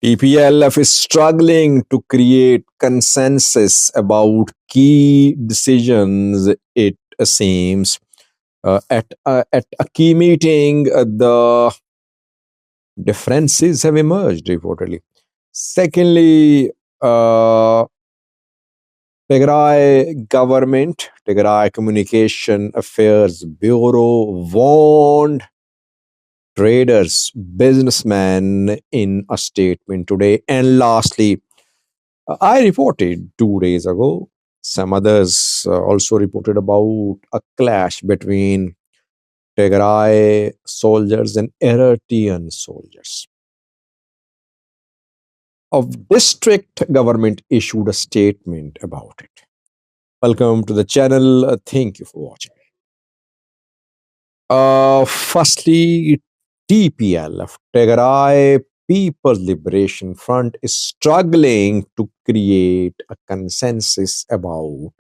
TPLF is struggling to create consensus about key decisions, it seems. At a key meeting, the differences have emerged, reportedly. Secondly, Tigray government, Tigray Communication Affairs Bureau warned traders, businessmen in a statement today. And lastly, I reported 2 days ago, some others also reported about a clash between Tigray soldiers and Eritrean soldiers. A district government issued a statement about it. Welcome to the channel. Thank you for watching. Firstly, TPLF, Tigray People's Liberation Front, is struggling to create a consensus about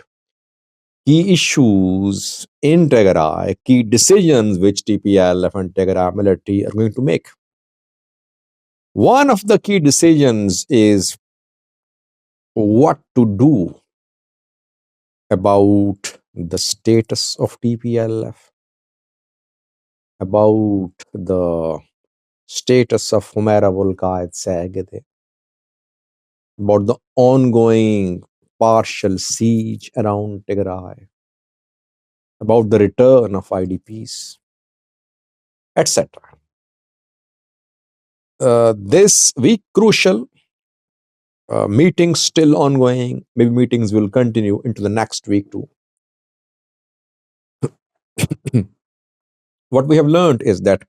key issues in Tigray, key decisions which TPLF and Tigray military are going to make. One of the key decisions is what to do about the status of TPLF, about the status of Humaira Volkayat Sagade, about the ongoing partial siege around Tigray, about the return of IDPs, etc. This week, crucial meetings still ongoing. Maybe meetings will continue into the next week too. What we have learned is that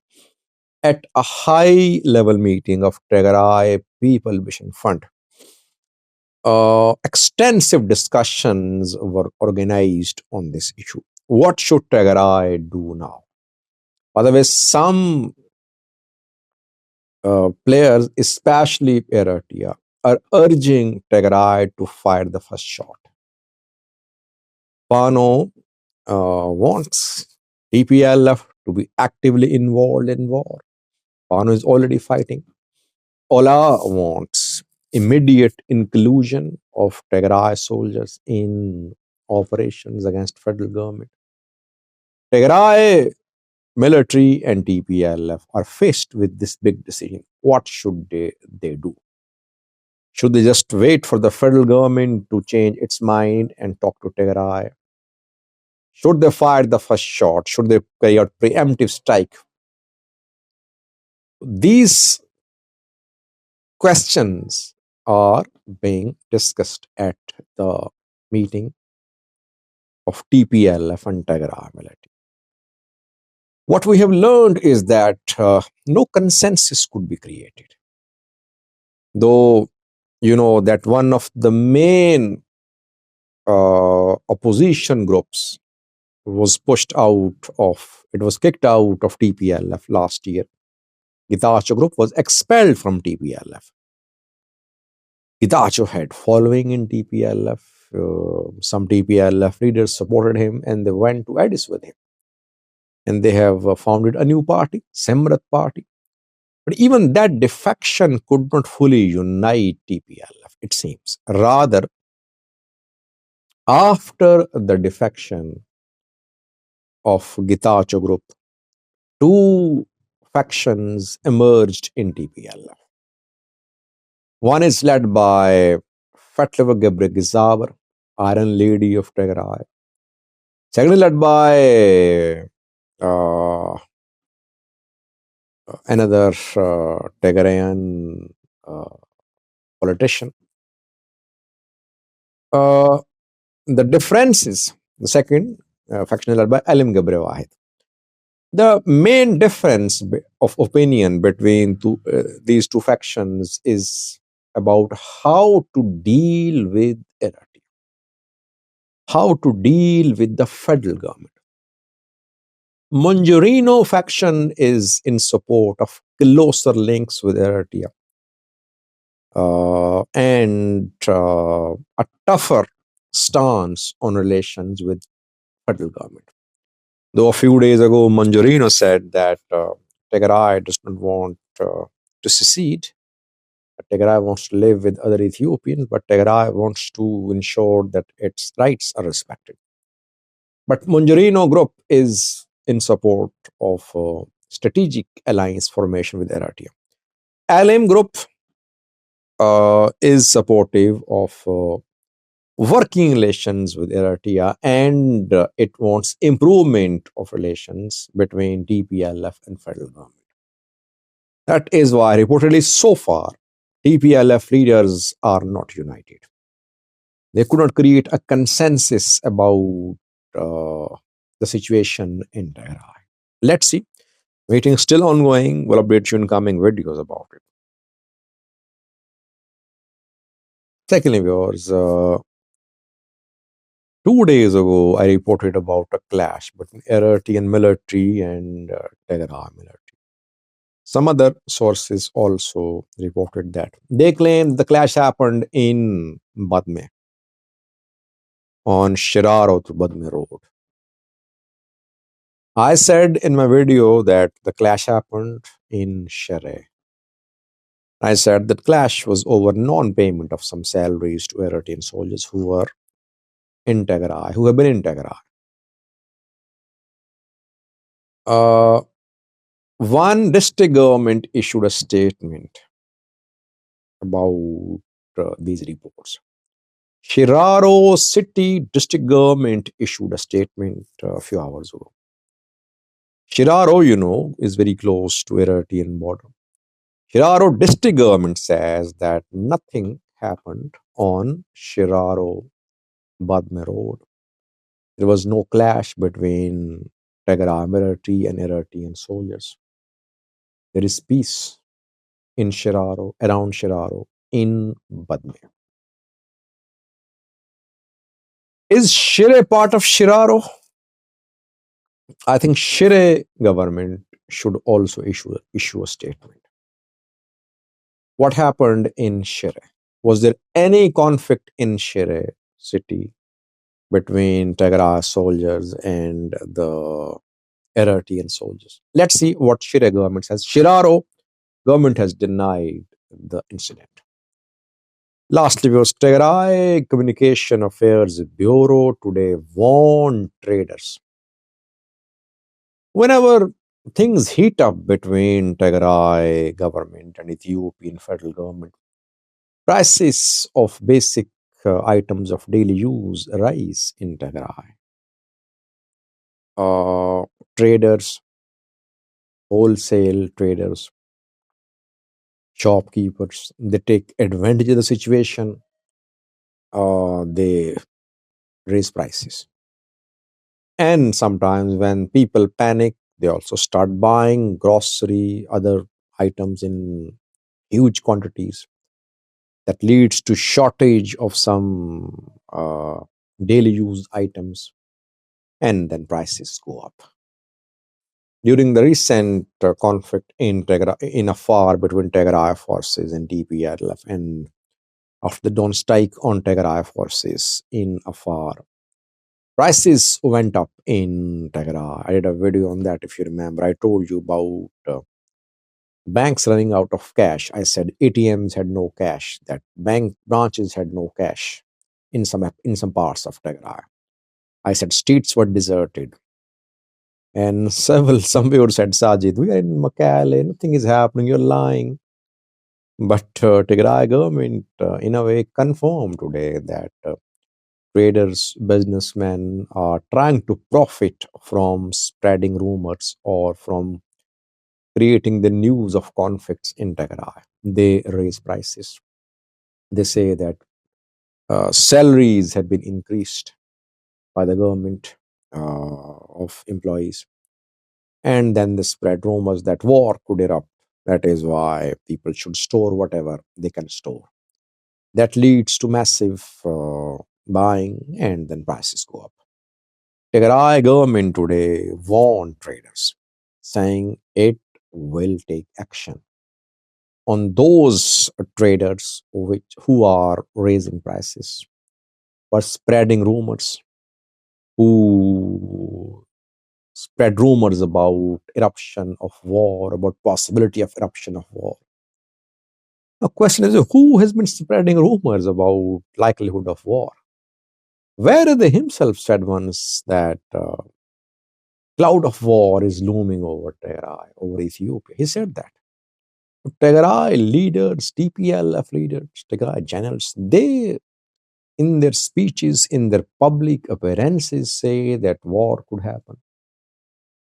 at a high level meeting of Tigray People Liberation Front, extensive discussions were organized on this issue. What should Tigray do now? By the way, some players, especially Eritrea, are urging Tigray to fire the first shot. Pano wants TPLF to be actively involved in war. Pano is already fighting. Ola wants immediate inclusion of Tigray soldiers in operations against federal government. Tigray military and TPLF are faced with this big decision. What should they do? Should they just wait for the federal government to change its mind and talk to Tigray? Should they fire the first shot? Should they carry out preemptive strike? These questions are being discussed at the meeting of TPLF and Tigray military. What we have learned is that no consensus could be created. Though, you know, that one of the main opposition groups was kicked out of TPLF last year. Getachew group was expelled from TPLF. Getachew had following in TPLF. Some TPLF leaders supported him and they went to Addis with him. And they have founded a new party, Semrat Party. But even that defection could not fully unite TPLF, it seems. Rather, after the defection of Getachew group, two factions emerged in TPLF. One is led by Fatlewa Gebre Gizaber, Iron Lady of Tigray. Second is led by another Tigrayan politician. The difference is the second faction is led by Alim Gebre Wahid. The main difference of opinion between these two factions is about how to deal with Eritrea, how to deal with the federal government. Monjorino faction is in support of closer links with Eritrea and a tougher stance on relations with federal government. Though a few days ago, Monjorino said that Tigray does not want to secede, Tigray wants to live with other Ethiopians, but Tigray wants to ensure that its rights are respected. But Mongerino Group is in support of strategic alliance formation with Eritrea. LM Group is supportive of working relations with Eritrea, and it wants improvement of relations between TPLF and federal government. That is why, reportedly, so far, TPLF leaders are not united. They could not create a consensus about the situation in Tigray. Let's see. Meeting is still ongoing. We'll update you in coming videos about it. Secondly, viewers, 2 days ago, I reported about a clash between Eritrean military and Tigray military. Some other sources also reported that. They claimed the clash happened in Badme, on Shiraro to Badme Road. I said in my video that the clash happened in Shere. I said that clash was over non-payment of some salaries to Eritrean soldiers who were in Tigray, who have been in Tigray. One district government issued a statement about these reports. Shiraro city district government issued a statement a few hours ago. Shiraro, is very close to Eritrean border. Shiraro district government says that nothing happened on Shiraro Badme Road. There was no clash between Tigray military and Eritrean soldiers. There is peace in Shiraro, around Shiraro, in Badme. Is Shire part of Shiraro? I think Shire government should also issue a statement. What happened in Shire? Was there any conflict in Shire city between Tigray soldiers and the Eritrean soldiers? Let's see what Shire government says. Shiraro government has denied the incident. Lastly, was Tigray Communication Affairs Bureau today warned traders. Whenever things heat up between Tigray government and Ethiopian federal government, prices of basic items of daily use rise in Tigray. Traders, wholesale traders, shopkeepers, they take advantage of the situation. They raise prices. And sometimes when people panic, they also start buying grocery, other items in huge quantities. That leads to shortage of some daily use items, and then prices go up. During the recent conflict in Afar between Tigray forces and TPLF, and after the dawn strike on Tigray forces in Afar, prices went up in Tigray. I did a video on that, if you remember. I told you about banks running out of cash. I said ATMs had no cash, that bank branches had no cash in some parts of Tigray. I said streets were deserted. And some people said, Sajid, we are in Makale, nothing is happening, you're lying. But Tigray government, in a way, confirmed today that traders, businessmen are trying to profit from spreading rumors or from creating the news of conflicts in Tigray. They raise prices. They say that salaries had been increased by the government of employees. And then they spread rumors that war could erupt. That is why people should store whatever they can store. That leads to massive buying, and then prices go up. Tigray government today warned traders, saying it will take action on those traders who are raising prices, but spreading rumors, who spread rumors about eruption of war, about possibility of eruption of war. The question is, who has been spreading rumors about likelihood of war? Where they himself said once that cloud of war is looming over Tigray, over Ethiopia. He said that. Tigray leaders, TPLF leaders, Tigray generals, they, in their speeches, in their public appearances, say that war could happen.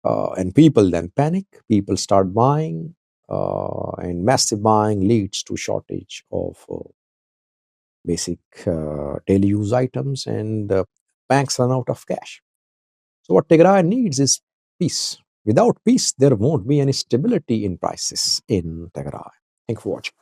And people then panic, people start buying, and massive buying leads to shortage of basic daily use items, and banks run out of cash. So what Tigray needs is peace. Without peace, there won't be any stability in prices in Tigray. Thank you for watching.